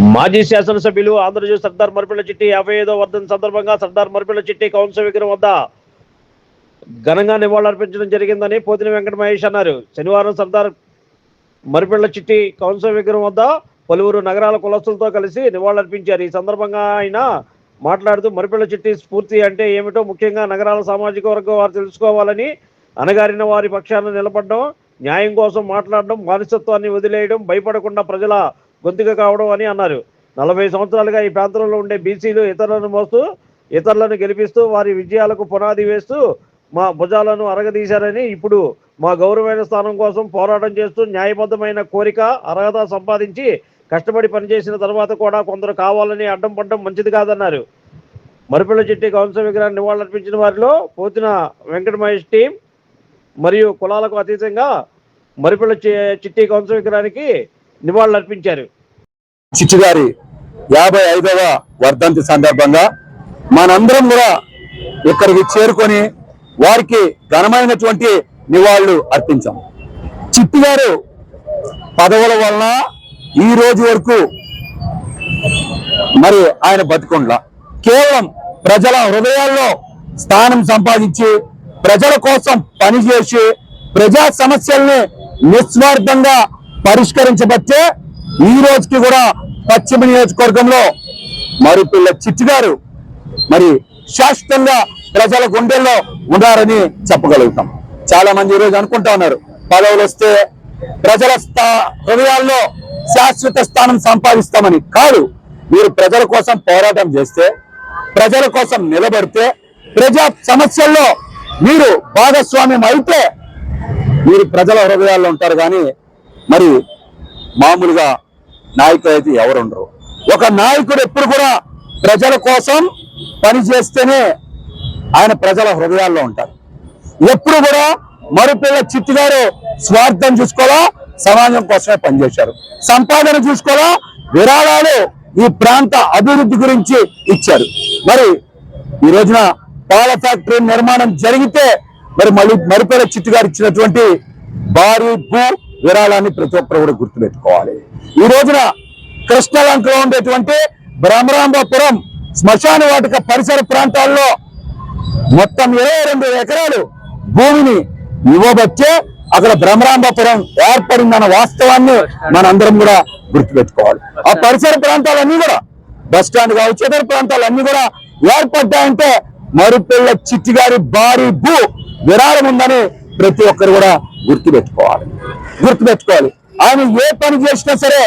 మాజీ శాసనసభ్యులు ఆంధ్రజ్యోతి సర్దార్ మరిపిళ్ల చిట్టి 55వ వర్ధంతి సందర్భంగా సర్దార్ మరిపిళ్ల చిట్టి కౌన్సిల్ విగ్రహం వద్ద ఘనంగా నివాళులర్పించడం జరిగిందని పోతిన వెంకట మహేష్ అన్నారు. శనివారం సర్దార్ మరిపిళ్ల చిట్టి కౌన్సిల్ విగ్రహం వద్ద పలువురు నగరాల కులస్తులతో కలిసి నివాళులర్పించారు. ఈ సందర్భంగా ఆయన మాట్లాడుతూ మరిపిళ్ల చిట్టి స్ఫూర్తి అంటే ఏమిటో, ముఖ్యంగా నగరాల సామాజిక వర్గం వారు తెలుసుకోవాలని, అనగారిన వారి పక్షాన నిలబడడం, న్యాయం కోసం మాట్లాడడం, బానిసత్వాన్ని వదిలేయడం, భయపడకుండా ప్రజల గొంతుక కావడం అని అన్నారు. 40 సంవత్సరాలుగా ఈ ప్రాంతంలో ఉండే బీసీలు ఇతరులను మోస్తూ, ఇతరులను గెలిపిస్తూ, వారి విజయాలకు పునాది వేస్తూ మా భుజాలను అరగదీశారని, ఇప్పుడు మా గౌరవమైన స్థానం కోసం పోరాటం చేస్తూ న్యాయబద్ధమైన కోరిక అర్హత సంపాదించి కష్టపడి పనిచేసిన తర్వాత కూడా కొందరు కావాలని అడ్డం పడడం మంచిది కాదన్నారు. మరిపిళ్ల చిట్టి కౌన్సిల్ విగ్రహాన్ని నివాళులర్పించిన వారిలో పోతిన వెంకట మహేష్ టీం మరియు కులాలకు అతీతంగా మరిపిళ్ల చిట్టి కౌన్సిల్ విగ్రహానికి నివాళులర్పించారు. చిట్టి గారి 55వ వర్ధంతి సందర్భంగా మనందరం కూడా ఇక్కడికి చేరుకొని వారికి ఘనమైనటువంటి నివాళులు అర్పించాం. చిట్టి గారు పదవుల వలన ఈ రోజు వరకు మరి ఆయన బతికుండ్ల కేవలం ప్రజల హృదయాల్లో స్థానం సంపాదించి ప్రజల కోసం పనిచేసి ప్రజా సమస్యల్ని నిస్వార్థంగా పరిష్కరించబట్టే ఈ రోజుకి కూడా పశ్చిమ నియోజకవర్గంలో మరిపిళ్ల చిట్టి గారు మరి శాశ్వతంగా ప్రజల గుండెల్లో ఉన్నారని చెప్పగలుగుతాం. చాలా మంది ఈరోజు అనుకుంటా ఉన్నారు పదవులు వస్తే ప్రజల హృదయాల్లో శాశ్వత స్థానం సంపాదిస్తామని. కాదు, మీరు ప్రజల కోసం పోరాటం చేస్తే, ప్రజల కోసం నిలబడితే, ప్రజా సమస్యల్లో మీరు భాగస్వామ్యం అయితే మీరు ప్రజల హృదయాల్లో ఉంటారు. కానీ మరి మామూలుగా నాయకులు అయితే ఎవరుండరు. ఒక నాయకుడు ఎప్పుడు కూడా ప్రజల కోసం పనిచేస్తేనే ఆయన ప్రజల హృదయాల్లో ఉంటారు. ఎప్పుడు కూడా మరిపిళ్ల చిట్టి గారు స్వార్థం చూసుకోవాలా, సమాజం కోసమే పనిచేశారు. సంపాదన చూసుకోవాలా, విరాళాలు ఈ ప్రాంత అభివృద్ధి గురించి ఇచ్చారు. మరి ఈ రోజున పాల ఫ్యాక్టరీ నిర్మాణం జరిగితే మరి మరిపిళ్ల చిట్టి గారు ఇచ్చినటువంటి భారీ భూ విరాళాన్ని ప్రతి ఒక్కరు కూడా గుర్తుపెట్టుకోవాలి. ఈ రోజున కృష్ణలంకలో ఉండేటువంటి బ్రహ్మరాంబపురం శ్మశాన వాటిక పరిసర ప్రాంతాల్లో మొత్తం 22 ఎకరాలు భూమిని ఇవ్వబట్టే అక్కడ బ్రహ్మరాంబపురం ఏర్పడిందన్న వాస్తవాన్ని మనందరం కూడా గుర్తుపెట్టుకోవాలి. ఆ పరిసర ప్రాంతాలన్నీ కూడా బస్ స్టాండ్ కావచ్చు, ఇతర ప్రాంతాలన్నీ కూడా ఏర్పడ్డాయంటే మరిపిళ్ల చిట్టి గారి భారీ భూ విరాళం ఉందని ప్రతి ఒక్కరు కూడా గుర్తుపెట్టుకోవాలి. ఆయన ఏ పని చేసినా సరే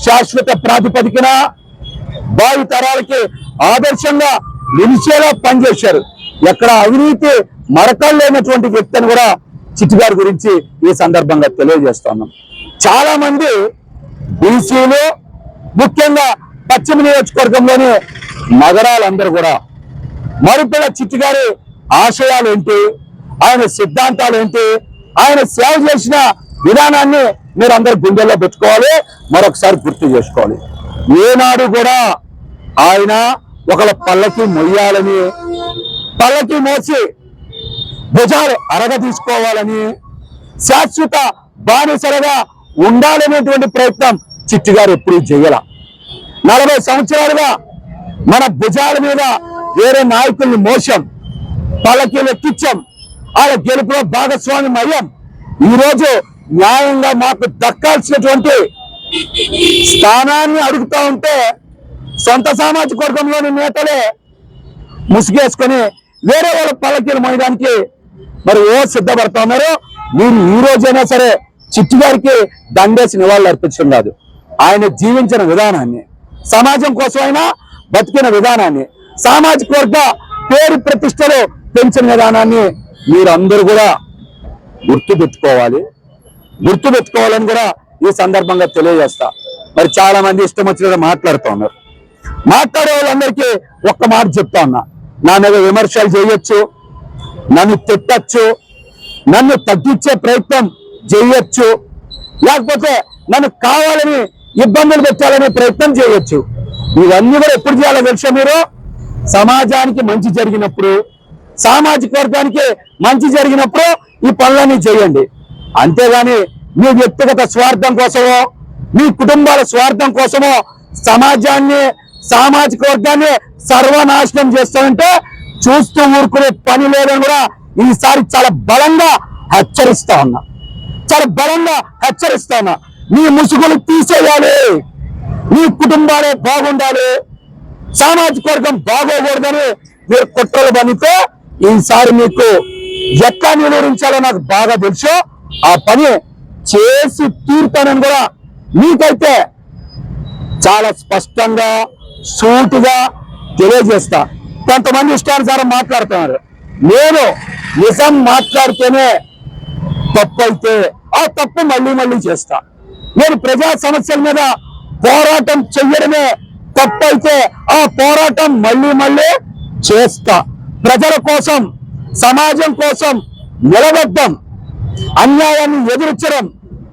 శాశ్వత ప్రాతిపదికన భావి తరాలకి ఆదర్శంగా నిలిచేలా పనిచేశారు. ఎక్కడ అవినీతి మరకలు లేనటువంటి వ్యక్తిని కూడా చిట్టి గారి గురించి ఈ సందర్భంగా తెలియజేస్తున్నాం. చాలా మంది బీసీలు ముఖ్యంగా పశ్చిమ నియోజకవర్గంలోని నగరాలందరూ కూడా మరిపిళ్ల చిట్టి గారి ఆశయాలు ఏంటి, ఆయన సిద్ధాంతాలు ఏంటి, ఆయన సేవ చేసిన విధానాన్ని మీరు అందరు గుండెల్లో పెట్టుకోవాలి, మరొకసారి గుర్తు చేసుకోవాలి. ఏనాడు కూడా ఆయన ఒకళ్ళ పల్లకి మొయ్యాలని, పల్లకి మోసి భుజాలు అరగ తీసుకోవాలని, శాశ్వత బానిసలుగా ఉండాలనేటువంటి ప్రయత్నం చిట్టి గారు ఎప్పుడూ చేయాల. 40 సంవత్సరాలుగా మన భుజాల మీద వేరే నాయకుల్ని మోసం, పల్లకీలు ఎక్కించాం, వాళ్ళ గెలుపులో భాగస్వామ్యం అయ్యాం. ఈరోజు న్యాయంగా మాకు దక్కాల్సినటువంటి స్థానాన్ని అడుగుతా ఉంటే సొంత సామాజిక వర్గంలోని నేతలే ముసుగేసుకొని వేరే వాళ్ళ పల్లకీలు మోయడానికి మరి సిద్ధపడతా ఉన్నారు. మీరు ఈ రోజైనా సరే చిట్టి గారికి దండేసి నివాళులు అర్పించడం కాదు, ఆయన జీవించిన విధానాన్ని, సమాజం కోసమైనా బతికిన విధానాన్ని, సామాజిక వర్గ పేరు ప్రతిష్టలు పెంచిన విధానాన్ని మీరందరూ కూడా గుర్తుపెట్టుకోవాలని కూడా ఈ సందర్భంగా తెలియజేస్తా. మరి చాలా మంది ఇష్టం వచ్చినట్టు మాట్లాడుతూ ఉన్నారు. మాట్లాడే వాళ్ళందరికీ ఒక్క మాట చెప్తా ఉన్నా, నా మీద విమర్శలు చేయొచ్చు, నన్ను తిట్టచ్చు, నన్ను తగ్గించే ప్రయత్నం చేయొచ్చు, లేకపోతే నన్ను కావాలని ఇబ్బందులు పెట్టాలనే ప్రయత్నం చేయొచ్చు. ఇవన్నీ కూడా ఎప్పుడు చేయాలో తెలుసా? మీరు సమాజానికి మంచి జరిగినప్పుడు, సామాజిక వర్గానికి మంచి జరిగినప్పుడు ఈ పనులన్నీ చేయండి. అంతేగాని మీ వ్యక్తిగత స్వార్థం కోసమో, మీ కుటుంబాల స్వార్థం కోసమో సమాజాన్ని, సామాజిక వర్గాన్ని సర్వనాశనం చేస్తానంటే చూస్తూ ఊరుకునే పని లేదని కూడా ఈసారి చాలా బలంగా హెచ్చరిస్తా ఉన్నా. చాలా బలంగా హెచ్చరిస్తా ఉన్నా. నీ ముసుగులు తీసేయాలి, నీ కుటుంబాలే బాగుండాలి, సామాజిక వర్గం బాగోకూడదని మీరు కుట్రలు పనితే ఈసారి మీకు ఎట్లా నిలువరించాలో నాకు బాగా తెలుసు. ఆ పని చేసి తీరుతానని కూడా మీకైతే చాలా స్పష్టంగా సూటిగా తెలియజేస్తా. కొంతమంది ఇష్టానుసారం మాట్లాడుతున్నారు. నేను నిజం మాట్లాడితేనే తప్పు అయితే ఆ తప్పు మళ్ళీ మళ్ళీ చేస్తా. నేను ప్రజా సమస్యల మీద పోరాటం చెయ్యడమే తప్పు అయితే ఆ పోరాటం మళ్ళీ మళ్ళీ చేస్తా. ప్రజల కోసం, సమాజం కోసం నిలబడ్డం, అన్యాయాన్ని ఎదురించడం,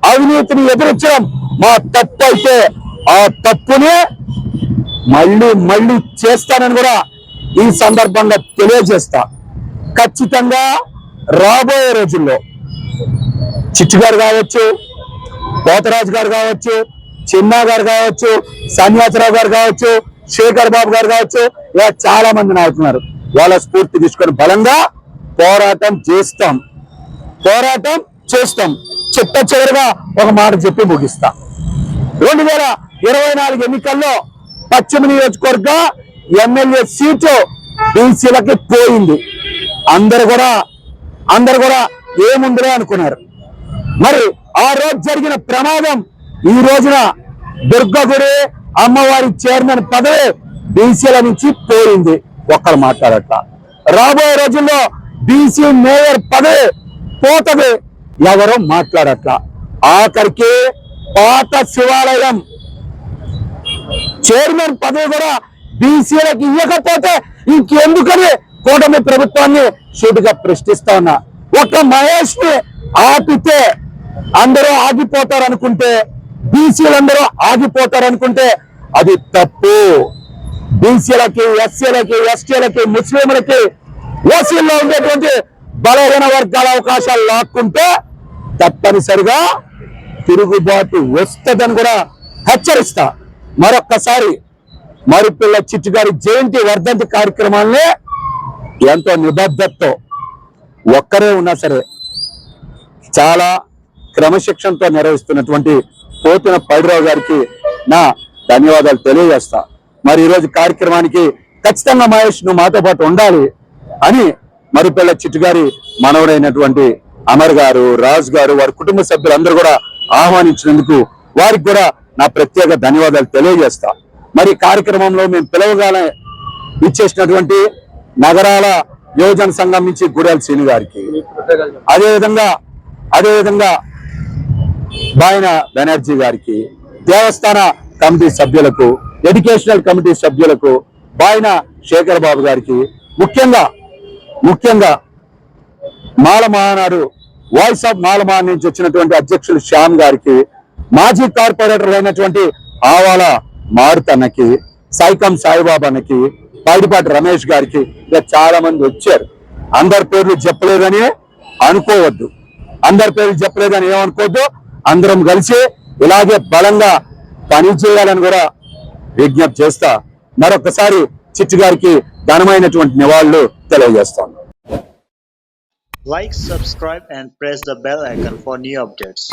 అవినీతిని ఎదురించడం మా తప్పు అయితే ఆ తప్పునే మళ్ళీ మళ్ళీ చేస్తానని కూడా ఈ సందర్భంగా తెలియజేస్తా. ఖచ్చితంగా రాబోయే రోజుల్లో చిట్టు గారు కావచ్చు, పోతరాజు గారు కావచ్చు, చిన్నా గారు కావచ్చు, సన్యాసరావు గారు కావచ్చు, శేఖర్ బాబు గారు కావచ్చు, ఇలా చాలా మంది నాయకున్నారు. వాళ్ళ స్ఫూర్తి తీసుకొని బలంగా పోరాటం చేస్తాం. చిట్ట చివరిగా ఒక మాట చెప్పి ముగిస్తా. 2024 ఎన్నికల్లో పశ్చిమ నియోజకవర్గ ఎమ్మెల్యే సీటు బీసీలకి పోయింది. అందరు కూడా ఏముందిలే అనుకున్నారు. మరి ఆ రోజు జరిగిన ప్రమాదం ఈ రోజున దుర్గగుడి అమ్మవారి చైర్మన్ పదవి బీసీల నుంచి పోయింది. ఒక్కరు మాట్లాడట్ల. రాబోయే రోజుల్లో బీసీ మేయర్ పదవి పోతది, ఎవరో మాట్లాడట్ల. ఆఖరికి పాత శివాలయం చైర్మన్ పదవి కూడా బీసీలకు ఇవ్వకపోతే ఇంకెందుకని కూటమి ప్రభుత్వాన్ని సూటిగా ప్రశ్నిస్తా ఉన్నా. ఒక మహేష్ ని ఆపితే అందరూ ఆగిపోతారనుకుంటే, బీసీలందరూ ఆగిపోతారనుకుంటే అది తప్పు. బీసీలకి, ఎస్సీలకి, ఎస్టీలకి, ముస్లింలకి, ఓసీల్లో ఉండేటువంటి బలహీన వర్గాల అవకాశాలు లాక్కుంటే తప్పనిసరిగా తిరుగుబాటు వస్తుందని కూడా హెచ్చరిస్తా. మరొక్కసారి మరిపిల్ల చిట్టు గారి జయంతి వర్ధంతి కార్యక్రమాన్ని ఎంతో నిబద్ధతతో ఒక్కరే ఉన్నా సరే చాలా క్రమశిక్షణతో నిర్వహిస్తున్నటువంటి పోతిన పైడిరావు గారికి నా ధన్యవాదాలు తెలియజేస్తా. మరి ఈరోజు కార్యక్రమానికి ఖచ్చితంగా మహేష్ నువ్వు మాతో పాటు ఉండాలి అని మరిపిల్ల చిట్టు గారి మనవడైనటువంటి అమర్ గారు, రాజు గారు, వారి కుటుంబ సభ్యులందరూ కూడా ఆహ్వానించినందుకు వారికి కూడా నా ప్రత్యేక ధన్యవాదాలు తెలియజేస్తా. మరి కార్యక్రమంలో మేము పిలవగానే ఇచ్చేసినటువంటి నగరాల యువజన సంఘం నుంచి గుడాల శ్రీని గారికి, అదేవిధంగా బాయన బెనర్జీ గారికి, దేవస్థాన కమిటీ సభ్యులకు, ఎడ్యుకేషనల్ కమిటీ సభ్యులకు, బాయన శేఖర్ బాబు గారికి, ముఖ్యంగా మాల మహానాడు వాయిస్ ఆఫ్ మాల మహాన్ నుంచి వచ్చినటువంటి అధ్యక్షులు శ్యామ్ గారికి, మాజీ కార్పొరేటర్ అయినటువంటి ఆవాల మారుతన్నకి, సైకం సాయిబాబా అన్నకి, పైడిపాటి రమేష్ గారికి, ఇలా చాలా మంది వచ్చారు. అందరి పేర్లు చెప్పలేదని అనుకోవద్దు, ఏమనుకోవద్దు. అందరం కలిసి ఇలాగే బలంగా పనిచేయాలని కూడా విజ్ఞప్తి చేస్తా. మరొకసారి చిట్టు గారికి ఘనమైనటువంటి నివాళులు తెలియజేస్తాను. Like, subscribe and press the bell icon for new updates.